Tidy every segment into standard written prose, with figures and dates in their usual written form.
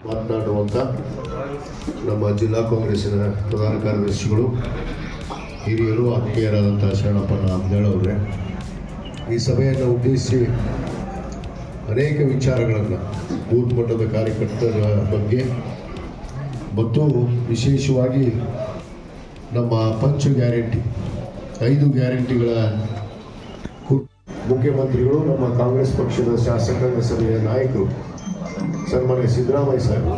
ಮಾತನಾಡುವಂಥ ನಮ್ಮ ಜಿಲ್ಲಾ ಕಾಂಗ್ರೆಸ್ಸಿನ ಪ್ರಧಾನ ಕಾರ್ಯದರ್ಶಿಗಳು, ಹಿರಿಯರು, ಆತ್ಮೀಯರಾದಂಥ ಶರಣಪ್ಪ ನಾಮದೇಳ್ ಅವರೇ, ಈ ಸಭೆಯನ್ನು ಉದ್ದೇಶಿಸಿ ಅನೇಕ ವಿಚಾರಗಳನ್ನು ಬೂತ್ ಮಟ್ಟದ ಕಾರ್ಯಕರ್ತರ ಬಗ್ಗೆ ಮತ್ತು ವಿಶೇಷವಾಗಿ ನಮ್ಮ ಪಂಚ ಗ್ಯಾರಂಟಿ 5 ಗ್ಯಾರಂಟಿಗಳ ಮುಖ್ಯಮಂತ್ರಿಗಳು, ನಮ್ಮ ಕಾಂಗ್ರೆಸ್ ಪಕ್ಷದ ಶಾಸಕಾಂಗ ಸಭೆಯ ನಾಯಕರು ಸನ್ಮಾನ್ಯ ಸಿದ್ದರಾಮಯ್ಯ ಸಾಹೇಬರು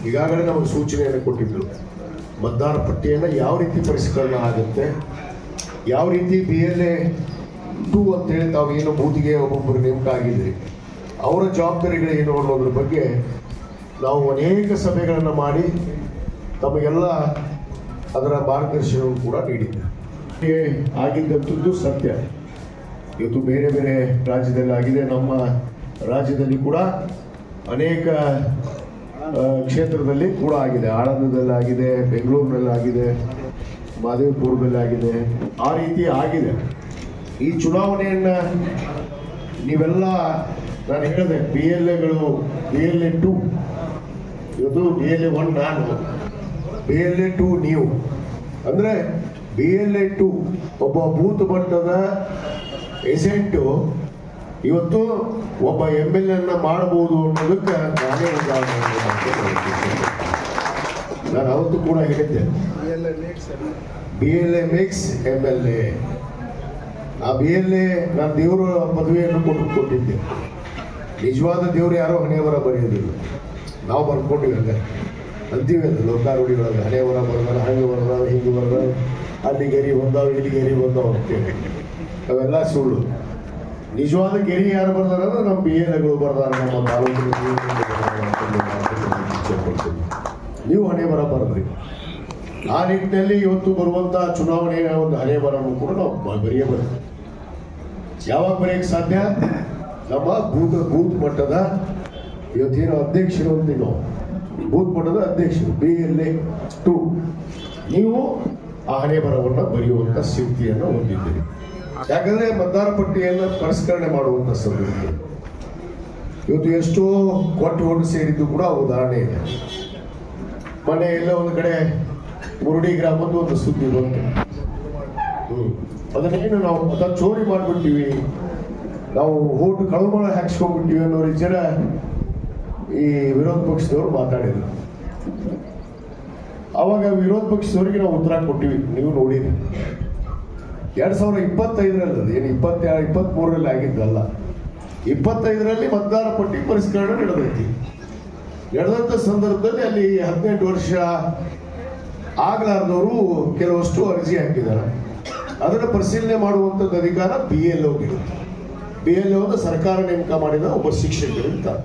ಈಗಾಗಲೇ ನಮಗೆ ಸೂಚನೆಯನ್ನು ಕೊಟ್ಟಿದ್ದರು. ಮತದಾರ ಪಟ್ಟಿಯನ್ನು ಯಾವ ರೀತಿ ಪರಿಷ್ಕರಣೆ ಆಗುತ್ತೆ, ಯಾವ ರೀತಿ BLA 2 ಅಂತೇಳಿ ತಾವು ಏನು ಬೂತಿಗೆ ಒಬ್ಬೊಬ್ಬರು ನೇಮಕ ಆಗಿದ್ರಿ, ಅವರ ಜವಾಬ್ದಾರಿಗಳೇನು ಅನ್ನೋದ್ರ ಬಗ್ಗೆ ನಾವು ಅನೇಕ ಸಭೆಗಳನ್ನು ಮಾಡಿ ತಮಗೆಲ್ಲ ಅದರ ಮಾರ್ಗದರ್ಶನವನ್ನು ಕೂಡ ನೀಡಿದ್ದೆ. ಆಗಿದ್ದಂಥದ್ದು ಸತ್ಯ. ಇವತ್ತು ಬೇರೆ ಬೇರೆ ರಾಜ್ಯದಲ್ಲಿ ಆಗಿದೆ, ನಮ್ಮ ರಾಜ್ಯದಲ್ಲಿ ಕೂಡ ಅನೇಕ ಕ್ಷೇತ್ರದಲ್ಲಿ ಕೂಡ ಆಗಿದೆ. ಆಳಂದದಲ್ಲಿ ಆಗಿದೆ, ಬೆಂಗಳೂರಿನಲ್ಲಿ ಆಗಿದೆ, ಮಾದೇವಪುರದಲ್ಲಿ ಆಗಿದೆ. ಆ ರೀತಿ ಆಗಿದೆ. ಈ ಚುನಾವಣೆಯನ್ನು ನೀವೆಲ್ಲ ನಾನು ಹೇಳಿದೆ, BLAಗಳು BLA 2 ಇವತ್ತು BLA 1 ನಾನು, BLA 2 ನೀವು. ಅಂದರೆ BLA 2 ಒಬ್ಬ ಬೂತ್ ಮಟ್ಟದ ಏಜೆಂಟು ಇವತ್ತು ಒಬ್ಬ MLA ಮಾಡಬಹುದು ಅನ್ನೋದಕ್ಕೆ ನಾನೇ ನಾನು ಅವತ್ತು ಕೂಡ ಹೇಳಿದ್ದೆ, BLA ಮೇಕ್ಸ್ MLA. ಆ BLA ನಾನು ದೇವರ ಪದವಿಯನ್ನು ಕೊಟ್ಟಿದ್ದೆ. ನಿಜವಾದ ದೇವರು ಯಾರೋ ಹಣೆಯವರ ಬರೆಯೋದಿಲ್ಲ, ನಾವು ಬರ್ಕೊಂಡಿವಿ. ಹಂಗೆ ಅಂತೀವಿ, ಅದು ಲೋಕಾರೂಢಿಗಳಾಗ ಹಣೆಯವರ ಬರೆದಾರ, ಹಂಗೆ ಬರೆದಾರ, ಹಿಂಗೆ ಬರೆದಾರ, ಅಲ್ಲಿ ಗೆರಿ ಬಂದಾವ, ಇಲ್ಲಿ ಗೆರಿ ಬಂದಾವ ಅಂತೇಳಿ. ಅವೆಲ್ಲ ಸುಳ್ಳು. ನಿಜವಾದ ಗೆರಿ ಯಾರು ಬರ್ದಾರ ಅಂದ್ರೆ ನಮ್ಮ BLAಗಳು ಬರ್ದಾರ, ನಮ್ಮ ತಾಲೂಕಿನ ನೀವು ಹಣೆ ಬರ ಬರದ್ರಿ. ಆ ನಿಟ್ಟಿನಲ್ಲಿ ಇವತ್ತು ಬರುವಂಥ ಚುನಾವಣೆಯ ಒಂದು ಹಣೆ ಬರನ್ನು ಕೂಡ ನಾವು ಬರೆಯಬಾರದು. ಯಾವಾಗ ಬರೆಯಕ್ಕೆ ಸಾಧ್ಯ? ನಮ್ಮ ಬೂತ್ ಮಟ್ಟದ ಇವತ್ತೇನು ಅಧ್ಯಕ್ಷರು ಅಂತೀವಿ ನಾವು, ಬೂತ್ ಮಟ್ಟದ ಅಧ್ಯಕ್ಷರು BLA 2 ನೀವು ಆ ಹಣೆ ಬರವನ್ನು ಬರೆಯುವಂಥ ಸ್ಥಿತಿಯನ್ನು ಹೊಂದಿದ್ದೀರಿ. ಯಾಕಂದ್ರೆ ಮತದಾರ ಪಟ್ಟಿಯನ್ನು ಪರಿಷ್ಕರಣೆ ಮಾಡುವಂಥ ಸಂದರ್ಭ ಇವತ್ತು ಎಷ್ಟೋ ಕೊಟ್ಟು ಸೇರಿದ್ದು ಕೂಡ ಉದಾಹರಣೆ ಇದೆ. ಮೊನ್ನೆ ಎಲ್ಲ ಒಂದು ಕಡೆ ಮುರುಡಿ ಗ್ರಾಮದ್ದು ಒಂದು ಸುದ್ದಿ ಬಂತು. ಅದನ್ನೇನು ನಾವು ಮತ ಚೋರಿ ಮಾಡಿಬಿಟ್ಟಿವಿ, ನಾವು ಓಟು ಕಳವಳ ಹಾಕ್ಸ್ಕೊಂಡ್ಬಿಟ್ಟಿವಿ ಅನ್ನೋ ಜನ ಈ ವಿರೋಧ ಪಕ್ಷದವರು ಮಾತಾಡಿದ್ರು. ಆವಾಗ ವಿರೋಧ ಪಕ್ಷದವರಿಗೆ ನಾವು ಉತ್ತರ ಕೊಟ್ಟಿವಿ, ನೀವು ನೋಡಿದ್ರಿ. 2025ರಲ್ಲಿ ಏನು 23ರಲ್ಲಿ ಆಗಿದ್ದಲ್ಲ, 25ರಲ್ಲಿ ಮತದಾರ ಪಟ್ಟಿ ಪರಿಷ್ಕರಣೆ ನಡೆದೈತಿ. ನಡೆದಂಥ ಸಂದರ್ಭದಲ್ಲಿ ಅಲ್ಲಿ 18 ವರ್ಷ ಆಗಲಾರ್ದವರು ಕೆಲವಷ್ಟು ಅರ್ಜಿ ಹಾಕಿದ್ದಾರೆ. ಅದನ್ನು ಪರಿಶೀಲನೆ ಮಾಡುವಂಥದ್ದು ಅಧಿಕಾರ BLAಗಿರುತ್ತೆ. BLA ಸರ್ಕಾರ ನೇಮಕ ಮಾಡಿದ ಒಬ್ಬ ಶಿಕ್ಷಕರಿರ್ತಾರೆ.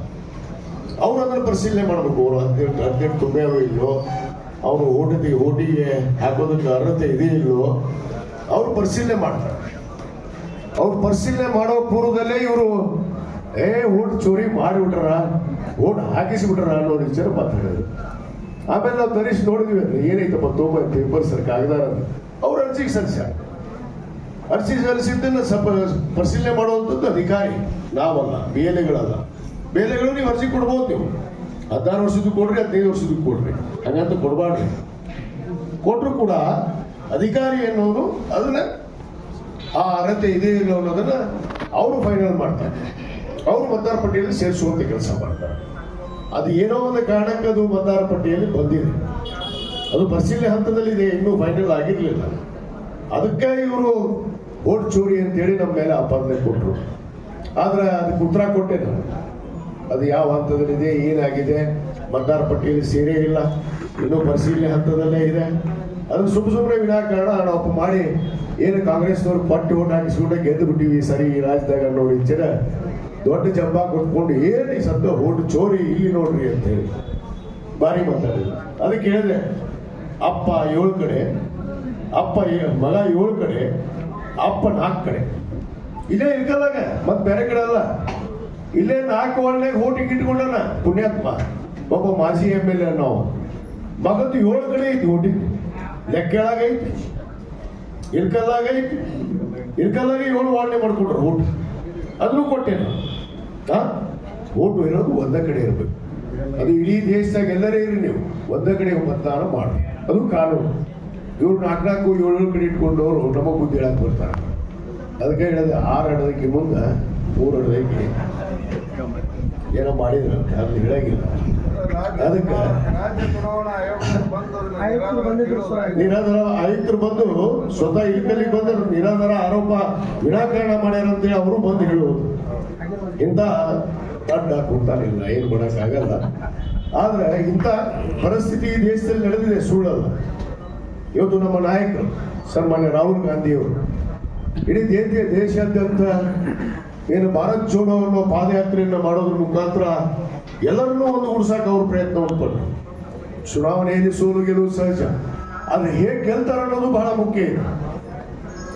ಅವರು ಅದನ್ನು ಪರಿಶೀಲನೆ ಮಾಡಬೇಕು. ಅವರು 18 ತುಂಬ್ಯಾವೋ ಇಲ್ಲೋ, ಅವರು ಓಟಿಗೆ ಹಾಕೋದಕ್ಕೆ ಅರ್ಹತೆ ಇದೆ ಇಲ್ಲೋ ಅವ್ರು ಪರಿಶೀಲನೆ ಮಾಡ್ತಾರೆ. ಅವ್ರು ಪರಿಶೀಲನೆ ಮಾಡೋ ಪೂರ್ವದಲ್ಲೇ ಇವರು ಓಟ್ ಚೋರಿ ಮಾಡಿಬಿಟ್ರ, ಓಟ್ ಹಾಕಿಸಿಬಿಟ್ರ ಅನ್ನೋ ವಿಚಾರ ಮಾತಾಡೋದು. ಆಮೇಲೆ ನಾವು ತರಿಸಿ ನೋಡಿದ್ವಿ, ಏನೈತಪ್ಪ ಪೇಪರ್ ಸರ್ ಕಾಗದಾರ ಅವ್ರ ಅರ್ಜಿಗೆ ಅರ್ಜಿ ಸಲ್ಲಿಸಿದ್ದನ್ನು ಪರಿಶೀಲನೆ ಮಾಡುವಂಥದ್ದು ಅಧಿಕಾರಿ ನಾವಲ್ಲ, BLAಗಳಲ್ಲ. BLAಗಳು ನೀವು ಅರ್ಜಿ ಕೊಡ್ಬೋದು, ನೀವು 16 ವರ್ಷದ್ದು ಕೊಡ್ರಿ, 15 ವರ್ಷದ್ದು ಕೊಡ್ರಿ, ಹಂಗಂತ ಕೊಡಬಾರ್ರಿ. ಕೊಟ್ಟರು ಕೂಡ ಅಧಿಕಾರಿ ಅನ್ನೋದು ಅದನ್ನ ಆ ಅರ್ಹತೆ ಇದೆ ಇಲ್ಲ ಅನ್ನೋದನ್ನ ಅವರು ಫೈನಲ್ ಮಾಡ್ತಾರೆ. ಅವರು ಮತದಾರ ಪಟ್ಟಿಯಲ್ಲಿ ಸೇರಿಸುವಂತ ಕೆಲಸ ಮಾಡ್ತಾರೆ. ಅದು ಏನೋ ಒಂದು ಕಾರಣಕ್ಕೆ ಅದು ಮತದಾರ ಪಟ್ಟಿಯಲ್ಲಿ ಬಂದಿದೆ, ಅದು ಪರಿಶೀಲನೆ ಹಂತದಲ್ಲಿದೆ, ಇನ್ನೂ ಫೈನಲ್ ಆಗಿರ್ಲಿಲ್ಲ. ಅದಕ್ಕೆ ಇವರು ಓಟ್ ಚೋರಿ ಅಂತೇಳಿ ನಮ್ಮ ಮೇಲೆ ಆಪಾದನೆ ಕೊಟ್ಟರು. ಆದ್ರೆ ಅದಕ್ಕೆ ಉತ್ತರ ಕೊಟ್ಟೆ ನಾನು, ಅದು ಯಾವ ಹಂತದಲ್ಲಿದೆ, ಏನಾಗಿದೆ, ಮತದಾರ ಪಟ್ಟಿಯಲ್ಲಿ ಸೇರೇ ಇಲ್ಲ, ಇನ್ನೂ ಪರಿಶೀಲನೆ ಹಂತದಲ್ಲೇ ಇದೆ. ಅದನ್ನು ಸುಮ್ಮನೆ ವಿನಾಕಾರಣ ನಾವು ಮಾಡಿ ಏನು ಕಾಂಗ್ರೆಸ್ನವ್ರು ಪಟ್ಟಿ ಓಟ್ ಹಾಕಿಸ್ಕೊಂಡೆ ಗೆದ್ದು ಬಿಟ್ಟಿವಿ ಸರಿ ಈ ರಾಜ್ಯದಾಗ ನೋಡಿ ಜನ ದೊಡ್ಡ ಜಂಬ ಕೊಟ್ಕೊಂಡು ಏನು ಈ ಸದ್ದ ಓಟ್ ಚೋರಿ ಇಲ್ಲಿ ನೋಡ್ರಿ ಅಂತ ಹೇಳಿ ಭಾರಿ ಮಾತಾಡಿದ್ರು. ಅದಕ್ಕೆ ಹೇಳಿದೆ, ಅಪ್ಪ 7 ಕಡೆ, ಮಗ 7 ಕಡೆ, ಅಪ್ಪ 4 ಕಡೆ. ಇಲ್ಲೇ ಇರ್ಕಲ್ಲಾಗ ಮತ್ತೆ ಬೇರೆ ಕಡೆ ಅಲ್ಲ, ಇಲ್ಲೇ 4 ವಾರ್ಡ್ನಾಗ ಓಟಿಗೆ ಇಟ್ಕೊಂಡನ ಪುಣ್ಯಾತ್ಮ ಒಬ್ಬ ಮಾಜಿ MLA ನಾವು. ಮಗದ್ದು 7 ಕಡೆ ಐತಿ ಓಟಿಗೆ, ಲೆಕ್ಕಳಾಗೈತಿ, ಇರ್ಕಲ್ಲಾಗೈತಿ, 7 ವಾರ್ಡ್ನೇ ಮಾಡ್ಕೊಂಡ್ರು ಓಟ್. ಅದನ್ನು ಕೊಟ್ಟೇನು. ಓಟು ಇರೋದು ಒಂದೇ ಕಡೆ ಇರಬೇಕು. ಅದು ಇಡೀ ದೇಶದಾಗ ಎಲ್ಲರೇ ಇರಿ ನೀವು ಒಂದೇ ಕಡೆ ಮತದಾನ ಮಾಡಿ, ಅದು ಕಾನೂನು. ಇವ್ರು 4 7 ಕಡೆ ಇಟ್ಕೊಂಡವರು ನಮಗೆ ಬುದ್ಧಿ ಹೇಳಕ್ ಬರ್ತಾರೆ. ಅದಕ್ಕೆ ಹೇಳಿದೆ 6 ಅಡದಕ್ಕೆ ಮುಂದೆ 3 ಅಡದಕ್ಕೆ ಏನೋ ಮಾಡಿದ್ರು ಅದನ್ನ ಹೇಳಂಗಿಲ್ಲ. ಅದಕ್ಕೆ ನಿರಾಧಾರ ಆಯುಕ್ತರು ಬಂದು ಸ್ವತಃ ಇಲ್ಲಿಗೆ ಬಂದರು, ನಿರಾಧಾರ ಆರೋಪ ವಿನಾಕಾರಣ ಮಾಡ್ಯಾರ ಅಂತೇಳಿ ಅವರು ಬಂದು ಹೇಳುವುದು. ಇಂಥ ದಡ್ಡ ಕೊಡ್ತಾನಿಲ್ಲ, ಏನು ಮಾಡೋಕ್ಕಾಗಲ್ಲ. ಆದ್ರೆ ಇಂಥ ಪರಿಸ್ಥಿತಿ ಈ ದೇಶದಲ್ಲಿ ನಡೆದಿದೆ, ಸುಳ್ಳಲ್ಲ. ಇವತ್ತು ನಮ್ಮ ನಾಯಕರು ಸನ್ಮಾನ್ಯ ರಾಹುಲ್ ಗಾಂಧಿಯವರು ಇಡೀ ದೇಶಾದ್ಯಂತ ಏನು ಭಾರತ್ ಜೋಡೋ ಅನ್ನೋ ಪಾದಯಾತ್ರೆಯನ್ನು ಮಾಡೋದ್ರ ಮುಖಾಂತರ ಎಲ್ಲರನ್ನೂ ಒಂದು ಉಡ್ಸಕ್ಕೆ ಅವರು ಪ್ರಯತ್ನ ಪಟ್ಟರು. ಚುನಾವಣೆಯಲ್ಲಿ ಸೋಲು ಗೆಲುವು ಸಹಜ, ಆದ್ರೆ ಹೇಗೆ ಗೆಲ್ತಾರ ಅನ್ನೋದು ಬಹಳ ಮುಖ್ಯ ಇದೆ.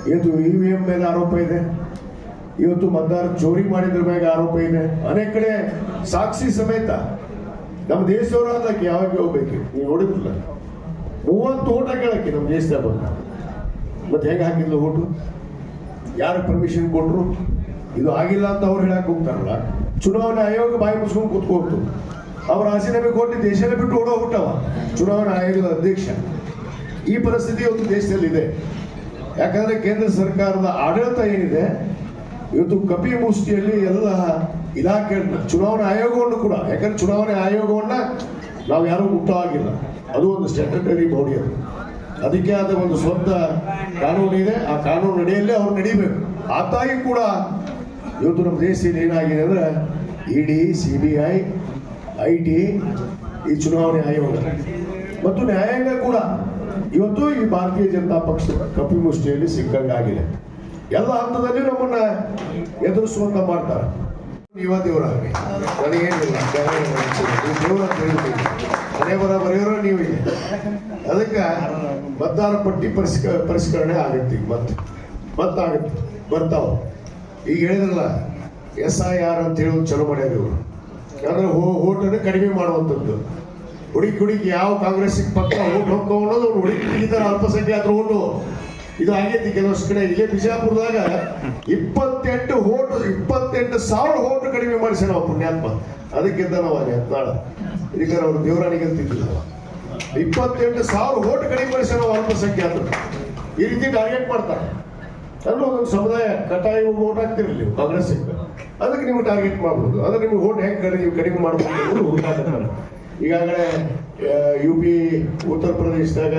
ಇವತ್ತು EVM ಮೇಲೆ ಆರೋಪ ಇದೆ, ಇವತ್ತು ಮತದಾರ ಚೋರಿ ಮಾಡಿದ್ರ ಮೇಲೆ ಆರೋಪ ಇದೆ. ಅನೇಕ ಕಡೆ ಸಾಕ್ಷಿ ಸಮೇತ ನಮ್ಮ ದೇಶದವರ ಅದಕ್ಕೆ ಯಾವಾಗ ಹೋಗ್ಬೇಕು ನೀವು ನೋಡಿದ್ರಲ್ಲ, 30 ಓಟ ಕೇಳಕ್ಕೆ ನಮ್ಮ ದೇಶದಾಗ ಬಂದ. ಮತ್ತೆ ಹೇಗೆ ಹಾಕಿದ್ಲು ಓಟು, ಯಾರು ಪರ್ಮಿಷನ್ ಕೊಟ್ರು, ಇದು ಆಗಿಲ್ಲ ಅಂತ ಅವ್ರು ಹೇಳಕ್ ಹೋಗ್ತಾರಲ್ಲ. ಚುನಾವಣಾ ಆಯೋಗ ಬಾಯಿ ಮುಚ್ಕೊಂಡು ಕೂತ್ಕೊಳ್ತು, ಅವ್ರ ರಾಜೀನಾಮೆ ಕೊಟ್ಟು ದೇಶನೇ ಬಿಟ್ಟು ಓಡೋಗ್ಬಿಟ್ಟವ ಚುನಾವಣಾ ಆಯೋಗದ ಅಧ್ಯಕ್ಷ. ಈ ಪರಿಸ್ಥಿತಿ ಒಂದು ದೇಶದಲ್ಲಿದೆ. ಯಾಕಂದ್ರೆ ಕೇಂದ್ರ ಸರ್ಕಾರದ ಆಡಳಿತ ಏನಿದೆ ಇವತ್ತು ಕಪಿ ಮುಷ್ಟಿಯಲ್ಲಿ ಎಲ್ಲ ಇಲಾಖೆ ಚುನಾವಣಾ ಆಯೋಗವನ್ನು ಕೂಡ, ಯಾಕಂದ್ರೆ ಚುನಾವಣೆ ಆಯೋಗವನ್ನ ನಾವು ಯಾರೂ ಮುಕ್ತವಾಗಿಲ್ಲ, ಅದು ಒಂದು ಸ್ಟ್ಯಾಟ್ಯೂಟರಿ ಬಾಡಿ, ಅದಕ್ಕೆ ಆದ ಒಂದು ಸ್ವಂತ ಕಾನೂನು ಇದೆ. ಆ ಕಾನೂನು ಅಡಿಯಲ್ಲೇ ಅವ್ರು ನಡೀಬೇಕು. ಆತಾಗಿ ಕೂಡ ಇವತ್ತು ನಮ್ಮ ದೇಶದಲ್ಲಿ ಏನಾಗಿದೆ ಅಂದ್ರೆ ED, CBI, IT, ಈ ಚುನಾವಣೆ ಆಯೋಗ ಮತ್ತು ನ್ಯಾಯಾಂಗ ಕೂಡ ಇವತ್ತು ಈ ಭಾರತೀಯ ಜನತಾ ಪಕ್ಷದ ಕಪಿಮುಷ್ಟಿಯಲ್ಲಿ ಸಿಕ್ಕಂಗಾಗಿದೆ. ಎಲ್ಲ ಹಂತದಲ್ಲಿ ನಮ್ಮನ್ನ ಎದುರಿಸುವಂತ ಮಾಡ್ತಾರೆ. ನೀವ ದೇವರಾಗಲಿ, ನನಗೇನಿಲ್ಲ, ದೇವರ ಅಂತ ಹೇಳ್ತೀನಿ. ಮನೆ ಬರೆಯೋರು ನೀವು ಇದೆ. ಅದಕ್ಕೆ ಮತದಾರ ಪಟ್ಟಿ ಪರಿಷ್ಕರಣೆ ಆಗತ್ತೆ, ಮತ್ತಾಗತ್ತೆ, ಬರ್ತಾವ. ಈಗ ಹೇಳಿದ್ರಲ್ಲ SIR ಅಂತ ಹೇಳಿ ಚಲೋ ಮಾಡ್ಯಾರ ಇವರು. ಅಂದ್ರೆ ಓಟನ್ನು ಕಡಿಮೆ ಮಾಡುವಂಥದ್ದು. ಹುಡುಕಿ ಯಾವ ಕಾಂಗ್ರೆಸ್ಗೆ ಪಕ್ಕ ಓಟ್ ಹೋಗ್ಕೊ ಅನ್ನೋದು ಅವ್ರು ಹುಡುಕಿದ್ದಾರೆ. ಅಲ್ಪಸಂಖ್ಯಾತರ ಓಟು ಇದು ಆಗೈತಿ ಕೆಲವಷ್ಟು ಕಡೆ. ಇಲ್ಲೇ ಬಿಜಾಪುರದಾಗ 28,000 ಓಟು ಕಡಿಮೆ ಮಾಡಿಸಿ ನಾವು ಪುಣ್ಯಾತ್ಮ. ಅದಕ್ಕಿಂತ ನಾವು ನಾಳ ಇದಕ್ಕೆ ಅವ್ರು ದೇವರಾಣಿಗೆ ಅಂತಿದ್ದಿಲ್ಲ. 28,000 ಓಟು ಕಡಿಮೆ ಮಾಡಿಸಿ ನಾವು ಅಲ್ಪಸಂಖ್ಯಾತರು. ಈ ರೀತಿ ಟಾರ್ಗೆಟ್ ಮಾಡ್ತಾರೆ. ಅಂದ್ರೆ ಒಂದೊಂದು ಸಮುದಾಯ ಕಟಾಯ ಓಟ್ ಹಾಕ್ತಿರಲಿ ನೀವು ಕಾಂಗ್ರೆಸ್, ಅದಕ್ಕೆ ನೀವು ಟಾರ್ಗೆಟ್ ಮಾಡ್ಬೋದು. ಅಂದ್ರೆ ನಿಮ್ಗೆ ಓಟ್ ಹೆಂಗೆ ನೀವು ಕಡಿಮೆ ಮಾಡ್ಬೋದು ಹುಡುಕಾಡ್ತಾರೆ. ಈಗಾಗಲೇ UP, ಉತ್ತರ ಪ್ರದೇಶದಾಗ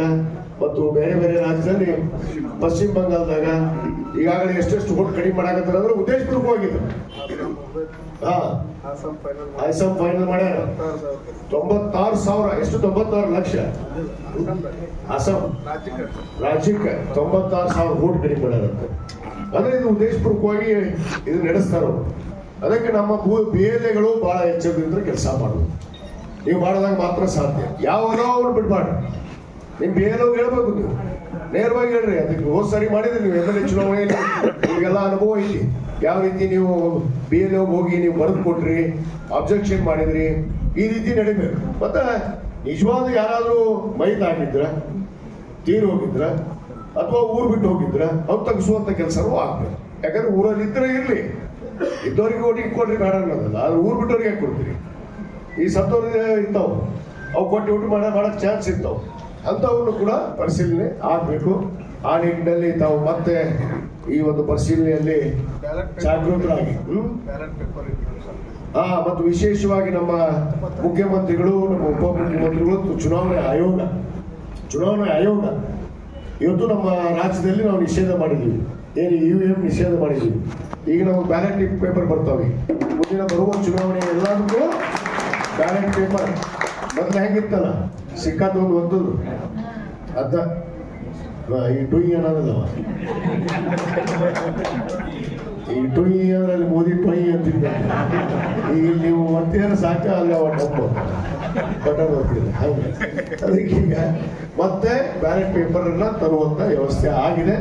ಮತ್ತು ಬೇರೆ ಬೇರೆ ರಾಜ್ಯದಲ್ಲಿ, ಪಶ್ಚಿಮ ಬಂಗಾಳದಾಗ ಈಗಾಗಲೇ ಎಷ್ಟೆಷ್ಟು ಓಟ್ ಕಡಿಮೆ ಮಾಡಾಕತ್ತಾರೆ ಅಂದ್ರೆ ಉದ್ದೇಶಪೂರ್ವಕವಾಗಿದ್ದು. ಆಸಾಮ್ ಫೈನಲ್ ಮಾಡ್ಯಾರ 96,000, ಎಷ್ಟು 96 ಲಕ್ಷ. ಅಸ್ಸಾಂ ರಾಜ್ಯಕ್ಕೆ 96,000 ಓಟ್ ಕಡಿಮೆ ಮಾಡ್ಯಾರಂತೆ. ಅಂದ್ರೆ ಇದು ಉದ್ದೇಶಪೂರ್ವಕವಾಗಿ ಇದು ನಡೆಸ್ತಾರ. ಅದಕ್ಕೆ ನಮ್ಮ BLAಗಳು ಬಹಳ ಎಚ್ಚರದಿಂದ ಕೆಲಸ ಮಾಡೋದು. ನೀವು ಮಾಡಿದಾಗ ಮಾತ್ರ ಸಾಧ್ಯ. ಯಾವಾಗ ಅವ್ರು ಬಿಡ್ಬಾರ್ದು. ನಿಮ್ BLO ಹೇಳ್ಬೇಕು, ನೀವು ನೇರವಾಗಿ ಹೇಳ್ರಿ. ಅದಕ್ಕೆ ಹೋದ್ ಸಾರಿ ಮಾಡಿದ್ರಿ ನೀವು MLA ಚುನಾವಣೆಯಲ್ಲಿ, ನಿಮಗೆಲ್ಲ ಅನುಭವ ಐತಿ. ಯಾವ ರೀತಿ ನೀವು BLO ಹೋಗಿ ನೀವು ಬರೆದು ಕೊಟ್ರಿ, ಅಬ್ಜೆಕ್ಷನ್ ಮಾಡಿದ್ರಿ. ಈ ರೀತಿ ನಡಿಬೇಕು. ಮತ್ತೆ ನಿಜವಾದ ಯಾರಾದ್ರೂ ಮೈದಾಗಿದ್ರ, ತೀರ್ ಹೋಗಿದ್ರ, ಅಥವಾ ಊರ್ ಬಿಟ್ಟು ಹೋಗಿದ್ರ, ಅವ್ರು ತಗ್ಸುವಂತ ಕೆಲಸನೂ ಆಗ್ಬೇಕು. ಯಾಕಂದ್ರೆ ಊರಲ್ಲಿ ಇದ್ರೆ ಇರ್ಲಿ, ಇದ್ದವ್ರಿಗೆ ಓಟಿಗೆ ಕೊಡ್ರಿ ಬೇಡ ಅನ್ನೋದಲ್ಲ. ಆದ್ರೆ ಊರ್ ಬಿಟ್ಟವ್ರಿಗೆ ಯಾಕೆ ಕೊಡ್ತೀರಿ? ಈ ಸತ್ತವ್ರಿಗೆ ಇರ್ತಾವ, ಅವು ಕೊಟ್ಟು ಊಟ ಮಾಡಕ್ ಚಾನ್ಸ್ ಇರ್ತಾವ. ಅಂಥವನ್ನು ಕೂಡ ಪರಿಶೀಲನೆ ಆಗಬೇಕು. ಆ ನಿಟ್ಟಿನಲ್ಲಿ ತಾವು ಮತ್ತೆ ಈ ಒಂದು ಪರಿಶೀಲನೆಯಲ್ಲಿ ಜಾಗೃತರಾಗಿ ಮತ್ತು ವಿಶೇಷವಾಗಿ ನಮ್ಮ ಮುಖ್ಯಮಂತ್ರಿಗಳು, ನಮ್ಮ ಉಪಮುಖ್ಯಮಂತ್ರಿಗಳು, ಚುನಾವಣಾ ಆಯೋಗ ಇವತ್ತು ನಮ್ಮ ರಾಜ್ಯದಲ್ಲಿ ನಾವು ನಿಷೇಧ ಮಾಡಿದ್ದೀವಿ. ಏನು EVM ನಿಷೇಧ ಮಾಡಿದ್ದೀವಿ. ಈಗ ನಮಗೆ ಬ್ಯಾಲೆಟ್ ಪೇಪರ್ ಬರ್ತಾವೆ. ಮುಂದಿನ ಬರುವ ಚುನಾವಣೆ ಎಲ್ಲದಕ್ಕೂ ಬ್ಯಾಲೆಟ್ ಪೇಪರ್ ಮೊದಲು ಹೆಂಗಿತ್ತಲ್ಲ, ಸಿಕ್ಕಾದ ಒಂದು ಅದ ಈ ಟುಯಿ ಅನ್ನೋದಲ್ಲವ, ಈ ಟುಯಿ ಅದರಲ್ಲಿ ಮೋದಿ ಟೊಯ್ ಅಂತಿದ್ದ. ಈಗ ನೀವು ಒತ್ತಿದ್ರೆ ಸಾಕ, ಅಲ್ಲಿ ಬಟನ್ ಹೋಗ್ತಿಲ್ಲ. ಹಾಗೆ ಅದಕ್ಕೆ ಈಗ ಮತ್ತೆ ಬ್ಯಾಲೆಟ್ ಪೇಪರ್ ಅನ್ನ ತರುವಂತ ವ್ಯವಸ್ಥೆ ಆಗಿದೆ.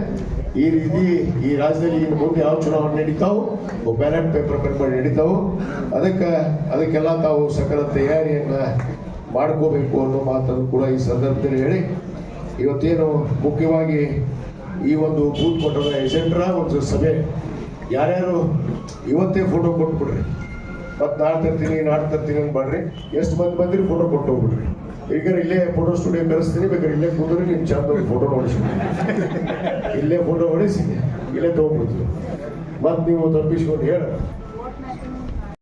ಈ ರೀತಿ ಈ ರಾಜ್ಯದಲ್ಲಿ ಇನ್ನು ಮುಂದೆ ಯಾವ ಚುನಾವಣೆ ನಡೀತಾವು, ಬ್ಯಾಲೆಟ್ ಪೇಪರ್ ಕಟ್ಕೊಂಡು ನಡೀತಾವು. ಅದಕ್ಕೆಲ್ಲ ತಾವು ಸಕಲ ತಯಾರಿಯನ್ನ ಮಾಡ್ಕೋಬೇಕು ಅನ್ನೋ ಮಾತನ್ನು ಕೂಡ ಈ ಸಂದರ್ಭದಲ್ಲಿ ಹೇಳಿ, ಇವತ್ತೇನು ಮುಖ್ಯವಾಗಿ ಈ ಒಂದು ಬೂತ್ ಮಟ್ಟದ ಏಜೆಂಟರ ಒಂದು ಸಭೆ, ಯಾರ್ಯಾರು ಇವತ್ತೇ ಫೋಟೋ ಕೊಟ್ಬಿಡ್ರಿ. ಮತ್ತು ನಾಳೆ ತರ್ತೀನಿ ಅಂತ ಮಾಡ್ರಿ. ಎಷ್ಟು ಮಂದಿ ಬಂದಿರಿ ಫೋಟೋ ಕೊಟ್ಟು ಹೋಗ್ಬಿಡ್ರಿ. ಈಗ ಇಲ್ಲೇ ಫೋಟೋ ಸ್ಟುಡಿಯೋ ಕರೆಸ್ತೀನಿ, ಬೇಕಾದ್ರೆ ಇಲ್ಲೇ ಕೂತ್ರಿ ನಿಮ್ಮ ಚಂದ ಫೋಟೋ ಹೊಡಿಸಿ, ಇಲ್ಲೇ ಫೋಟೋ ಹೊಡಿಸಿ ಇಲ್ಲೇ ತೊಗೊಂಡ್ಬಿಡ್ತೀವಿ. ಮತ್ತು ನೀವು ತಪ್ಪಿಸ್ಕೊಂಡು ಹೇಳ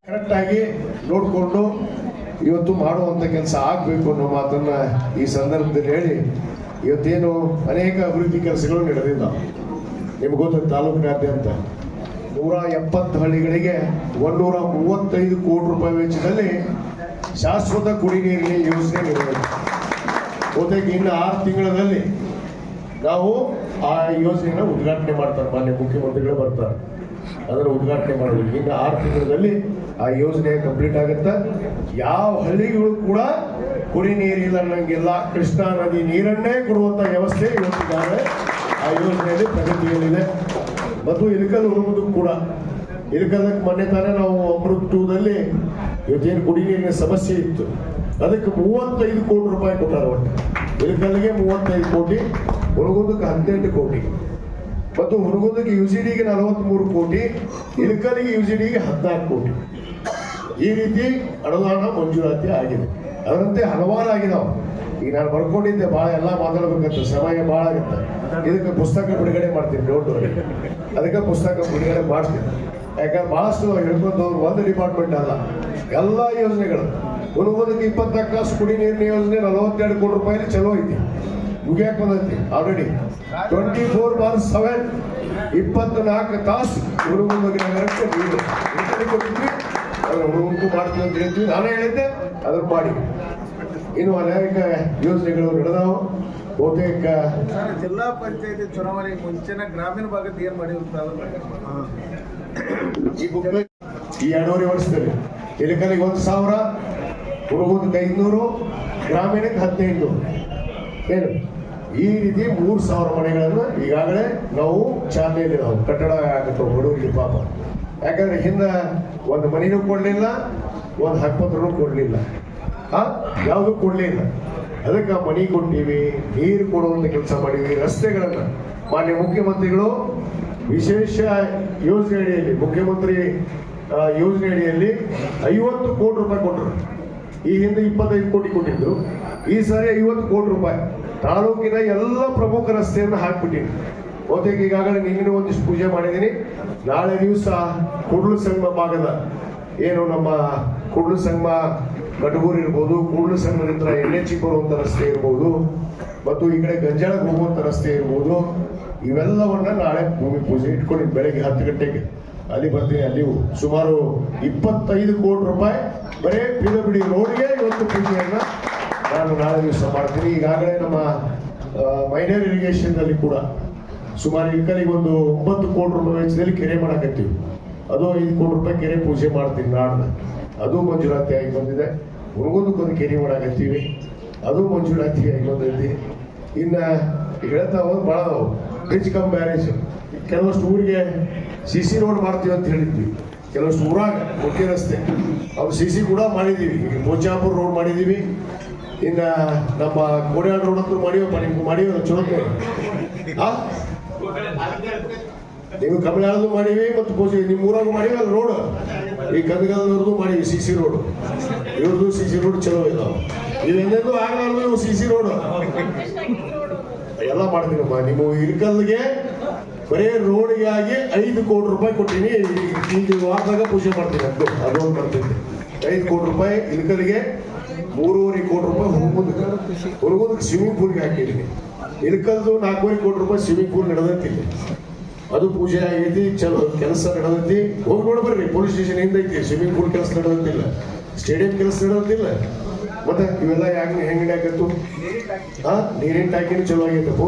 ಕರೆಕ್ಟಾಗಿ ನೋಡಿಕೊಂಡು ಇವತ್ತು ಮಾಡುವಂಥ ಕೆಲಸ ಆಗಬೇಕು ಅನ್ನೋ ಮಾತನ್ನ ಈ ಸಂದರ್ಭದಲ್ಲಿ ಹೇಳಿ, ಇವತ್ತೇನು ಅನೇಕ ಅಭಿವೃದ್ಧಿ ಕೆಲಸಗಳು ನಡೆದಿಲ್ಲ. ನಿಮ್ಗೆ ಗೊತ್ತ ತಾಲೂಕಿನಾದ್ಯಂತ 170 ಹಳ್ಳಿಗಳಿಗೆ 135 ಕೋಟಿ ರೂಪಾಯಿ ವೆಚ್ಚದಲ್ಲಿ ಶಾಶ್ವತ ಕುಡಿ ನೀರಿನ ಯೋಜನೆ ನಿರ್ವಹಿಸಿದೆ. ಜೊತೆಗೆ ಇನ್ನು 6 ತಿಂಗಳಲ್ಲಿ ನಾವು ಆ ಯೋಜನೆಯನ್ನು ಉದ್ಘಾಟನೆ ಮಾಡ್ತಾರೆ. ಮಾನ್ಯ ಮುಖ್ಯಮಂತ್ರಿಗಳು ಬರ್ತಾರೆ, ಅದರ ಉದ್ಘಾಟನೆ ಮಾಡಬೇಕು. ಇನ್ನು 6 ತಿಂಗಳಲ್ಲಿ ಆ ಯೋಜನೆ ಕಂಪ್ಲೀಟ್ ಆಗುತ್ತೆ. ಯಾವ ಹಳ್ಳಿಗಳು ಕೂಡ ಕುಡಿ ನೀರಿಲ್ಲ ಅನ್ನಂಗಿಲ್ಲ, ಕೃಷ್ಣಾ ನದಿ ನೀರನ್ನೇ ಕೊಡುವಂಥ ವ್ಯವಸ್ಥೆ ಇವತ್ತಿದ್ದಾರೆ ಆ ಯೋಜನೆಯಲ್ಲಿ ಪ್ರಗತಿಯಲ್ಲಿದೆ. ಮತ್ತು ಇಲಕಲ್ ಹುಡುಗುದು ಕೂಡ ಇಲಕಲ್ದಕ್ಕೆ ಮೊನ್ನೆ ತಾನೇ ನಾವು ಅಮೃತ್ 2ದಲ್ಲಿ ಇವತ್ತೇನು ಕುಡಿ ನೀರಿನ ಸಮಸ್ಯೆ ಇತ್ತು, ಅದಕ್ಕೆ 35 ಕೋಟಿ ರೂಪಾಯಿ ಕೊಟ್ಟಾರೆ. ಒಟ್ಟು ಇಲಕಲ್ಗೆ 35 ಕೋಟಿ, ಹುಡುಗುದಕ್ಕೆ 18 ಕೋಟಿ, ಮತ್ತು ಹುಡುಗುದಕ್ಕೆ UGDಗೆ 43 ಕೋಟಿ, ಇಲಕಲ್ಗೆ UGDಗೆ 14 ಕೋಟಿ. ಈ ರೀತಿ ಅನುದಾನ ಮಂಜೂರಾತಿ ಆಗಿದೆ. ಅದರಂತೆ ಹಲವಾರು ಆಗಿದಾವೆ. ಈಗ ನಾನು ಬರ್ಕೊಂಡಿದ್ದೆ, ಭಾಳ ಎಲ್ಲ ಮಾತಾಡ್ಬೇಕಂತ ಸಮಯ ಭಾಳ ಆಗುತ್ತೆ. ಇದಕ್ಕೆ ಪುಸ್ತಕ ಬಿಡುಗಡೆ ಮಾಡ್ತೀನಿ, ನೋಡ್ರಿ, ಅದಕ್ಕೆ ಪುಸ್ತಕ ಬಿಡುಗಡೆ ಮಾಡ್ತೀನಿ. ಯಾಕಂದ್ರೆ ಭಾಳಷ್ಟು ಹೇಳ್ಕೊಂಡವ್ರು ಒಂದು ಡಿಪಾರ್ಟ್ಮೆಂಟ್ ಅಲ್ಲ, ಎಲ್ಲ ಯೋಜನೆಗಳು. ಹುಡುಗೋದಕ್ಕೆ 24 ತಾಸು ಕುಡಿ ನೀರಿನ ಯೋಜನೆ 42 ಕೋಟಿ ರೂಪಾಯಿ ಚಲೋ ಐತಿ, ಮುಗಿಯಾಕೆ ಬಂದೈತಿ ಆಲ್ರೆಡಿ. 24/7 24 ತಾಸು ಹುಡುಗೋದಕ್ಕೆ ನಗರಕ್ಕೆ ನೀರು ಕೊಟ್ಟಿದ್ವಿ. ಅದನ್ನು ಹುಡುಗಂಟು ಮಾಡ್ತೀವಿ ಅಂತ ಹೇಳ್ತೀವಿ. ನಾನೇ ಹೇಳಿದ್ದೆ, ಅದ್ರ ಮಾಡಿ. ಇನ್ನು ಅನೇಕ ಯೋಜನೆಗಳು ನಡೆದಾವು. ಬಹುತೇಕ ಜಿಲ್ಲಾ ಪಂಚಾಯತಿ ಚುನಾವಣೆ ಮುಂಚಿನ ಗ್ರಾಮೀಣ ಭಾಗದ ಏನ್ ಮಾಡಿರ್ತಾರೆ ಈ 2.5 ವರ್ಷದಲ್ಲಿ ಇಲಕಲ್ಲಿಗೆ 1,000, ಹುಡುಗದಕ್ಕೆ 500, ಗ್ರಾಮೀಣಕ್ಕೆ 1500. ಏನು ಈ ರೀತಿ 3,000 ಮನೆಗಳನ್ನು ಈಗಾಗಲೇ ನಾವು ಚಾಲನೆಯಲ್ಲಿ ನಾವು ಕಟ್ಟಡ ಆಗುತ್ತೆ ಬಡವರಿಗೆ ಪಾಪ. ಯಾಕಂದ್ರೆ ಹಿಂದೆ ಒಂದು ಮನೆನೂ ಕೊಡಲಿಲ್ಲ, ಒಂದು ಹಕ್ಕಪತ್ರನೂ ಕೊಡಲಿಲ್ಲ, ಯಾವುದೂ ಕೊಡಲಿಲ್ಲ. ಅದಕ್ಕೆ ಮನೆ ಕೊಟ್ಟಿವಿ, ನೀರು ಕೊಡುವಂಥ ಕೆಲಸ ಮಾಡಿವಿ. ರಸ್ತೆಗಳನ್ನು ಮಾನ್ಯ ಮುಖ್ಯಮಂತ್ರಿಗಳು ವಿಶೇಷ ಯೋಜನೆ ಅಡಿಯಲ್ಲಿ, ಮುಖ್ಯಮಂತ್ರಿ ಯೋಜನೆ ಅಡಿಯಲ್ಲಿ 50 ಕೋಟಿ ರೂಪಾಯಿ ಕೊಟ್ಟರು. ಈ ಹಿಂದೆ 25 ಕೋಟಿ ಕೊಟ್ಟಿದ್ರು, ಈ ಸಾರಿ 50 ಕೋಟಿ ರೂಪಾಯಿ ತಾಲೂಕಿನ ಎಲ್ಲ ಪ್ರಮುಖ ರಸ್ತೆಯನ್ನು ಹಾಕ್ಬಿಟ್ಟಿನಿ. ಬಹುತೇಕ ಈಗಾಗಲೇ ನಿನ್ನೆ ಒಂದಿಷ್ಟು ಪೂಜೆ ಮಾಡಿದ್ದೀನಿ. ನಾಳೆ ದಿವಸ ಕೂಡ್ಲು ಸಂಗಮ ಭಾಗದ ಏನು ನಮ್ಮ ಕೂಡ್ಲು ಸಂಗಮ ಕಟಗೂರು ಇರ್ಬೋದು, ಕೂಡ್ಲು ಸಂಗಮದಿಂದ NH ಬರುವಂಥ ರಸ್ತೆ ಇರ್ಬೋದು, ಮತ್ತು ಈ ಕಡೆ ಗಂಜಾಳಕ್ಕೆ ಹೋಗುವಂಥ ರಸ್ತೆ ಇರ್ಬೋದು, ಇವೆಲ್ಲವನ್ನ ನಾಳೆ ಭೂಮಿ ಪೂಜೆ ಇಟ್ಕೊಂಡಿದ್ದು. ಬೆಳಗ್ಗೆ 10 ಗಂಟೆಗೆ ಅಲ್ಲಿ ಬರ್ತೀನಿ. ಅಲ್ಲಿ ಸುಮಾರು 25 ಕೋಟಿ ರೂಪಾಯಿ ಬರೇ ಪಿಡಬ್ಲ್ಯೂಡಿ ರೋಡ್ಗೆ ಇವತ್ತು ಪೂಜೆಯನ್ನ ನಾನು ನಾಳೆ ದಿವಸ ಮಾಡ್ತೀನಿ. ಈಗಾಗಲೇ ನಮ್ಮ ಮೈನರ್ ಇರಿಗೇಷನ್ನಲ್ಲಿ ಕೂಡ ಸುಮಾರು ಇಲ್ಕಲಿಗೆ ಒಂದು 9 ಕೋಟಿ ರೂಪಾಯಿ ವೆಚ್ಚದಲ್ಲಿ ಕೆರೆ ಮಾಡಕತ್ತೀವಿ. ಅದು 5 ಕೋಟಿ ರೂಪಾಯಿ ಕೆರೆ ಪೂಜೆ ಮಾಡ್ತೀನಿ ನಾಡ್ದು. ಅದು ಮಂಜೂರಾತಿ ಆಗಿ ಬಂದಿದೆ. ಹುಡುಗದಕ್ಕೊಂದು ಕೆರೆ ಮಾಡಕತ್ತೀವಿ, ಅದು ಮಂಜೂರಾತಿ ಆಗಿ ಬಂದೈತಿ. ಇನ್ನು ಹೇಳ್ತಾ ಹೋದ್ ಭಾಳ ಬ್ರಿಡ್ಜ್ ಕಮ್ ಬ್ಯಾರೇಜ್. ಕೆಲವಷ್ಟು ಊರಿಗೆ CC ರೋಡ್ ಮಾಡ್ತೀವಿ ಅಂತ ಹೇಳಿದ್ವಿ. ಕೆಲವಷ್ಟು ಊರಾಗ ಮುಖ್ಯ ರಸ್ತೆ ಅವ್ರು CC ಕೂಡ ಮಾಡಿದ್ದೀವಿ. ಈಗ ಮೋಚಾಪುರ ರೋಡ್ ಮಾಡಿದ್ದೀವಿ. ಇನ್ನು ನಮ್ಮ ಕೋಡ್ಯಾಳ ರೋಡ್ ಅಂತೂ ಮಾಡಿವಪ್ಪ, ನಿಮ್ಗೆ ಮಾಡಿವ ಚಲೋ. ನೀವು ಕಮಲಾಳದು ಮಾಡೀವಿ, ಮತ್ತು ಪೂಜೆ ನಿಮ್ಮ ಊರಾಗೂ ಮಾಡೀವಿ. ಅಲ್ಲಿ ರೋಡ್ ಈ ಕಂದಗಲ್ದವ್ರದ್ದು ಮಾಡೀವಿ CC ರೋಡ್. ಇವ್ರದ್ದು CC ರೋಡ್ ಚಲೋ ಇದಾವ. ಇವೆಂದೆಂದು ಆಗಲಾರ್ದು ಇವು CC ರೋಡ್ ಎಲ್ಲ ಮಾಡ್ತೀನಮ್ಮ. ನೀವು ಇಲ್ಕಲ್ಗೆ ಬರೇ ರೋಡ್ಗಾಗಿ 5 ಕೋಟಿ ರೂಪಾಯಿ ಕೊಟ್ಟಿನಿ. ಈಗ ವಾರದಾಗ ಪೂಜೆ ಮಾಡ್ತೀನಿ, ಅದೊಂದು ಮಾಡ್ತೀನಿ. 5 ಕೋಟಿ ರೂಪಾಯಿ ಇಲ್ಕಲ್ಗೆ, 3.5 ಕೋಟಿ ರೂಪಾಯಿ ಹುಡುಗದಕ್ಕೆ ಸ್ವಿಮ್ಮಿಂಗ್ ಪೂಲ್ಗೆ ಹಾಕಿದ್ದೀನಿ. ಇಲ್ಕಲ್ದು 4.5 ಕೋಟಿ ರೂಪಾಯಿ ಸ್ವಿಮ್ಮಿಂಗ್ ಪೂಲ್ ನಡೆದೈತಿ. ಅದು ಪೂಜೆ ಆಗೈತಿ, ಚಲೋ ಕೆಲಸ ನಡೆದೈತಿ. ಹೋಗಿ ನೋಡ್ಬರ್ರಿ, ಪೊಲೀಸ್ ಸ್ಟೇಷನ್ ಹಿಂದೈತಿ. ಸ್ವಿಮ್ಮಿಂಗ್ ಪೂಲ್ ಕೆಲಸ ನಡೆದಂತಿಲ್ಲ, ಸ್ಟೇಡಿಯಂ ಕೆಲಸ ನಡೆದಂತಿಲ್ಲ. ಮತ್ತೆ ಇವೆಲ್ಲ ಹೆಂಗ್ ಹಿಡಿಯಾಕತ್ತು? ನೀರಿನ ಟ್ಯಾಂಕಿನ ಚಲೋ ಆಗೈತಪ್ಪು.